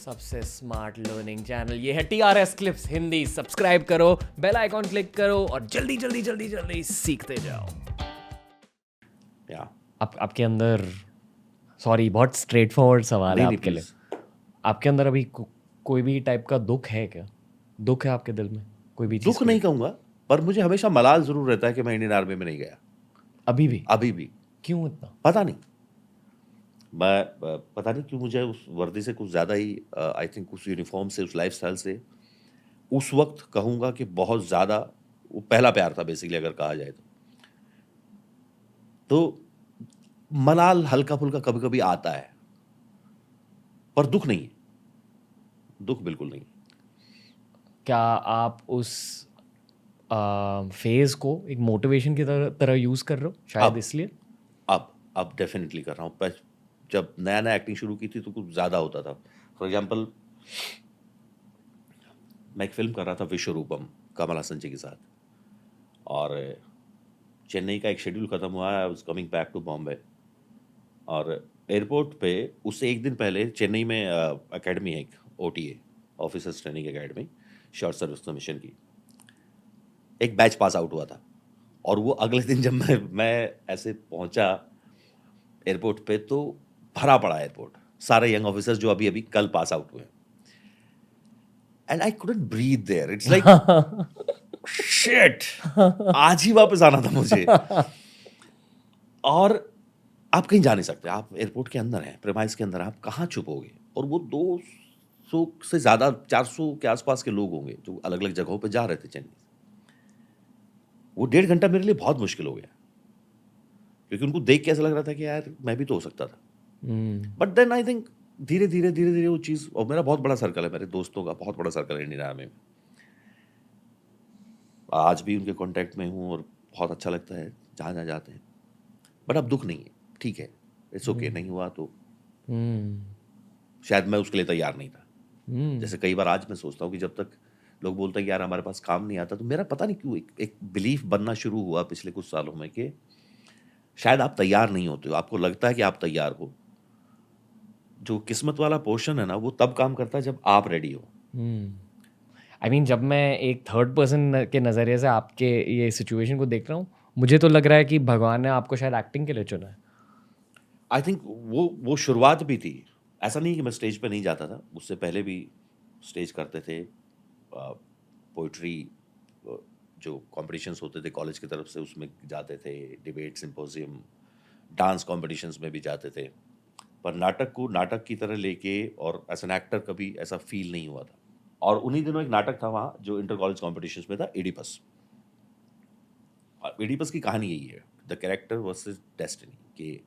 सबसे smart learning channel ये है TRS क्लिप्स हिंदी। सब्सक्राइब करो, बेल आइकॉन क्लिक करो और जल्दी जल्दी जल्दी जल्दी सीखते जाओ। या आपके अंदर सॉरी बहुत स्ट्रेट फॉरवर्ड सवाल है नहीं, आपके लिए। please। आपके अंदर अभी कोई भी टाइप का दुख है क्या? दुख है आपके दिल में कोई भी चीज़ दुख को नहीं लेकर? कहूंगा, पर मुझे हमेशा मलाल जरूर रहता है कि मैं इंडियन आर्मी में नहीं गया। अभी भी? अभी भी क्यों इतना? पता नहीं। पता नहीं क्यों मुझे उस वर्दी से कुछ ज्यादा ही आई थिंक उस यूनिफॉर्म से, उस लाइफस्टाइल से, उस वक्त कहूंगा कि बहुत ज्यादा वो पहला प्यार था बेसिकली, अगर कहा जाए तो मलाल हल्का फुल्का कभी कभी आता है, पर दुख नहीं है। दुख बिल्कुल नहीं। क्या आप उस फेज को एक मोटिवेशन की तरह यूज़ कर रहे हो शायद अब इसलिए? अब डेफिनेटली कर रहा हूँ। जब नया नया एक्टिंग शुरू की थी तो कुछ ज़्यादा होता था। फॉर एग्जाम्पल, मैं एक फिल्म कर रहा था विश्वरूपम कमल हसन जी के साथ, और चेन्नई का एक शेड्यूल ख़त्म हुआ। I was coming back to Bombay, और एयरपोर्ट पे उससे एक दिन पहले चेन्नई में एकेडमी है, एक OTA officers training academy, short service commission की। एक बैच पास आउट हुआ था, और वो अगले दिन जब मैं ऐसे पहुंचा एयरपोर्ट पे तो भरा पड़ा एयरपोर्ट, सारे यंग ऑफिसर्स जो अभी अभी कल पास आउट हुए, and I couldn't breathe there. It's like shit, आज ही वापस आना था मुझे। और आप कहीं जा नहीं सकते, आप एयरपोर्ट के अंदर हैं, प्रेमाइस के अंदर, आप कहाँ छुपोगे? और वो 200 से ज्यादा, 400 के आसपास के लोग होंगे जो अलग अलग जगहों पे जा रहे थे चेन्नई। वो 1.5 घंटा मेरे लिए बहुत मुश्किल हो गया, क्योंकि उनको देख के ऐसा लग रहा था कि यार मैं भी तो हो सकता था। बट देन आई थिंक धीरे धीरे वो चीज़, और मेरा बहुत बड़ा सर्कल है, मेरे दोस्तों का बहुत बड़ा सर्कल है इंडियन आर्मी में, आज भी उनके कांटेक्ट में हूँ और बहुत अच्छा लगता है जहाँ जहाँ जाते हैं। बट अब दुख नहीं है, ठीक है, इट्स ओके। नहीं हुआ तो शायद मैं उसके लिए तैयार नहीं था। जैसे कई बार आज मैं सोचता हूँ कि जब तक लोग बोलते हैं कि यार हमारे पास काम नहीं आता, तो मेरा पता नहीं क्यों एक बिलीफ बनना शुरू हुआ पिछले कुछ सालों में कि शायद आप तैयार नहीं होते हो। आपको लगता है कि आप तैयार हो। जो किस्मत वाला पोर्शन है ना, वो तब काम करता है जब आप रेडी हो। आई मीन जब मैं एक थर्ड पर्सन के नज़रिए से आपके ये सिचुएशन को देख रहा हूँ, मुझे तो लग रहा है कि भगवान ने आपको शायद एक्टिंग के लिए चुना है। आई थिंक वो शुरुआत भी थी। ऐसा नहीं कि मैं स्टेज पे नहीं जाता था, उससे पहले भी स्टेज करते थे। पोइट्री जो कॉम्पिटिशन्स होते थे कॉलेज की तरफ से, उसमें जाते थे। डिबेट सिंपोजियम, डांस कॉम्पिटिशन्स में भी जाते थे। पर नाटक को नाटक की तरह लेके और एज एन एक्टर कभी ऐसा फील नहीं हुआ था। और उन्हीं दिनों एक नाटक था वहाँ जो इंटर कॉलेज कॉम्पिटिशन्स में था, एडिपस। और एडिपस की कहानी यही है, द कैरेक्टर वर्सेस डेस्टिनी, कि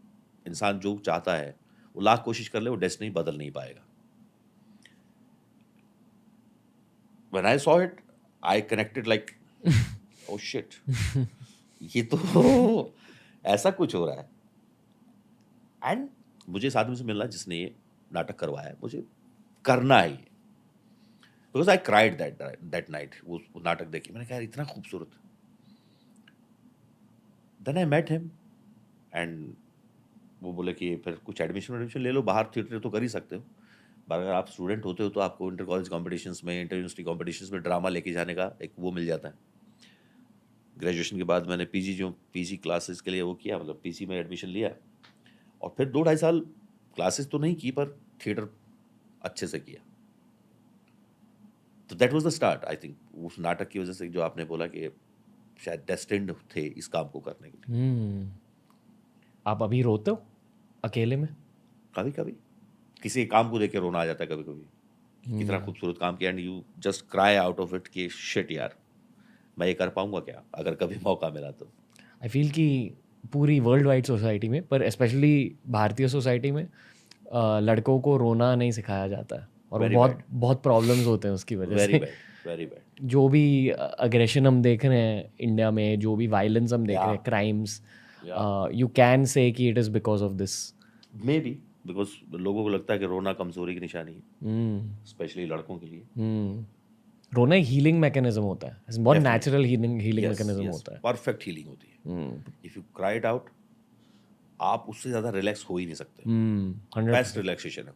इंसान जो चाहता है वो लाख कोशिश कर ले, वो डेस्टिनी बदल नहीं पाएगा। When I saw it, I connected like oh shit, ये तो ऐसा कुछ हो रहा है। एंड मुझे इस आदमी से मिलना जिसने ये नाटक करवाया है, मुझे करना है, because I cried that night. वो नाटक देख के मैंने कहा इतना खूबसूरत। Then I met him, and वो बोले कि फिर कुछ एडमिशन ले लो, बाहर थिएटर तो कर ही सकते हो, पर अगर आप स्टूडेंट होते हो तो आपको इंटर कॉलेज कॉम्पिटिशन्स में, इंटर यूनिवर्सिटी कॉम्पिटिशन्स में ड्रामा लेके जाने का एक वो मिल जाता है। ग्रेजुएशन के बाद मैंने पीजी क्लासेस के लिए वो किया, मतलब पीसी में एडमिशन लिया, और फिर 2-2.5 साल क्लासेस तो नहीं की, पर थिएटर अच्छे से किया। तो that was the start. I think उस नाटक की वजह से, जो आपने बोला कि शायद डेस्टिन्ड थे इस काम को करने के लिए। आप अभी रोते हो अकेले में? कभी कभी किसी काम को देख के रोना आ जाता है, कभी कभी कितना खूबसूरत काम किया, and you just cry out of it कि शिट यार, मैं ये कर पाऊंगा क्या अगर कभी मौका मिला तो। आई फील कि पूरी वर्ल्ड वाइड सोसाइटी में, पर स्पेशली भारतीय सोसाइटी में लड़कों को रोना नहीं सिखाया जाता है, और वो वेरी बहुत बैड, बहुत प्रॉब्लम्स होते हैं उसकी वजह वेरी से। Bad, very bad. जो भी अग्रेशन हम देख रहे हैं इंडिया में, जो भी वायलेंस हम देख रहे हैं, क्राइम्स, या यू कैन से कि it is because of this. May be because लोगों को लगता है कि रोना कमजोरी की निशानी है, स्पेशली लड़कों के लिए। रोना एक हीलिंग मैकेनिज्म होता है, बहुत नेचुरल हीलिंग मैकेनिज्म होता है। परफेक्ट हीलिंग होती है। If you cry it out, आप उससे ज्यादा रिलैक्स हो ही नहीं सकते। 100%। बेस्ट रिलैक्सेशन है।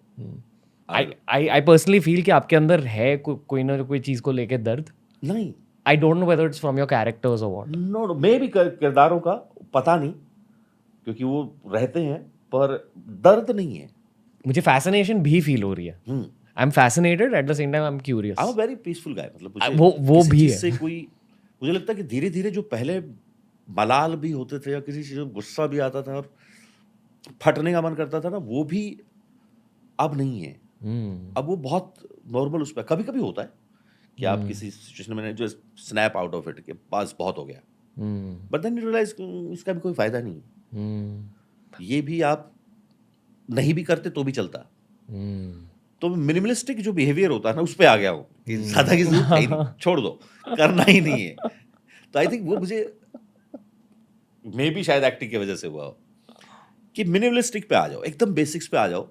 आई पर्सनली फील कि आपके अंदर है कोई ना कोई चीज़ को लेके दर्द. नहीं, I don't know whether it's from your characters और व्हाट. नो मे भी किरदारों का पता नहीं, क्योंकि वो रहते हैं, पर दर्द नहीं है. मुझे फैसिनेशन भी फील हो रही है. I am fascinated at the same time I am curious. I am very peaceful guy. मतलब मुझे वो किसी भी चीज है. से कोई, मुझे लगता है कि धीरे धीरे जो पहले मलाल भी होते थे या किसी चीज में गुस्सा भी आता था और फटने का मन करता था ना, वो भी अब नहीं है. अब वो बहुत नॉर्मल उस पर कभी कभी होता है कि आप किसी सिचुएशन में जो स्नैप आउट ऑफ इट के पास बहुत हो गया, बट देन यू रियलाइज इसका भी कोई फायदा नहीं है. ये भी आप नहीं भी करते तो भी चलता. तो मिनिमलिस्टिक जो बिहेवियर होता है ना, उस पे आ गया हूँ कि ज्यादा की जरूरत है ही नहीं, छोड़ दो, करना ही नहीं है. तो आई थिंक वो मुझे मे भी शायद एक्टिंग की वजह से हुआ हो कि मिनिमलिस्टिक पे आ जाओ, एकदम बेसिक्स पे आ जाओ.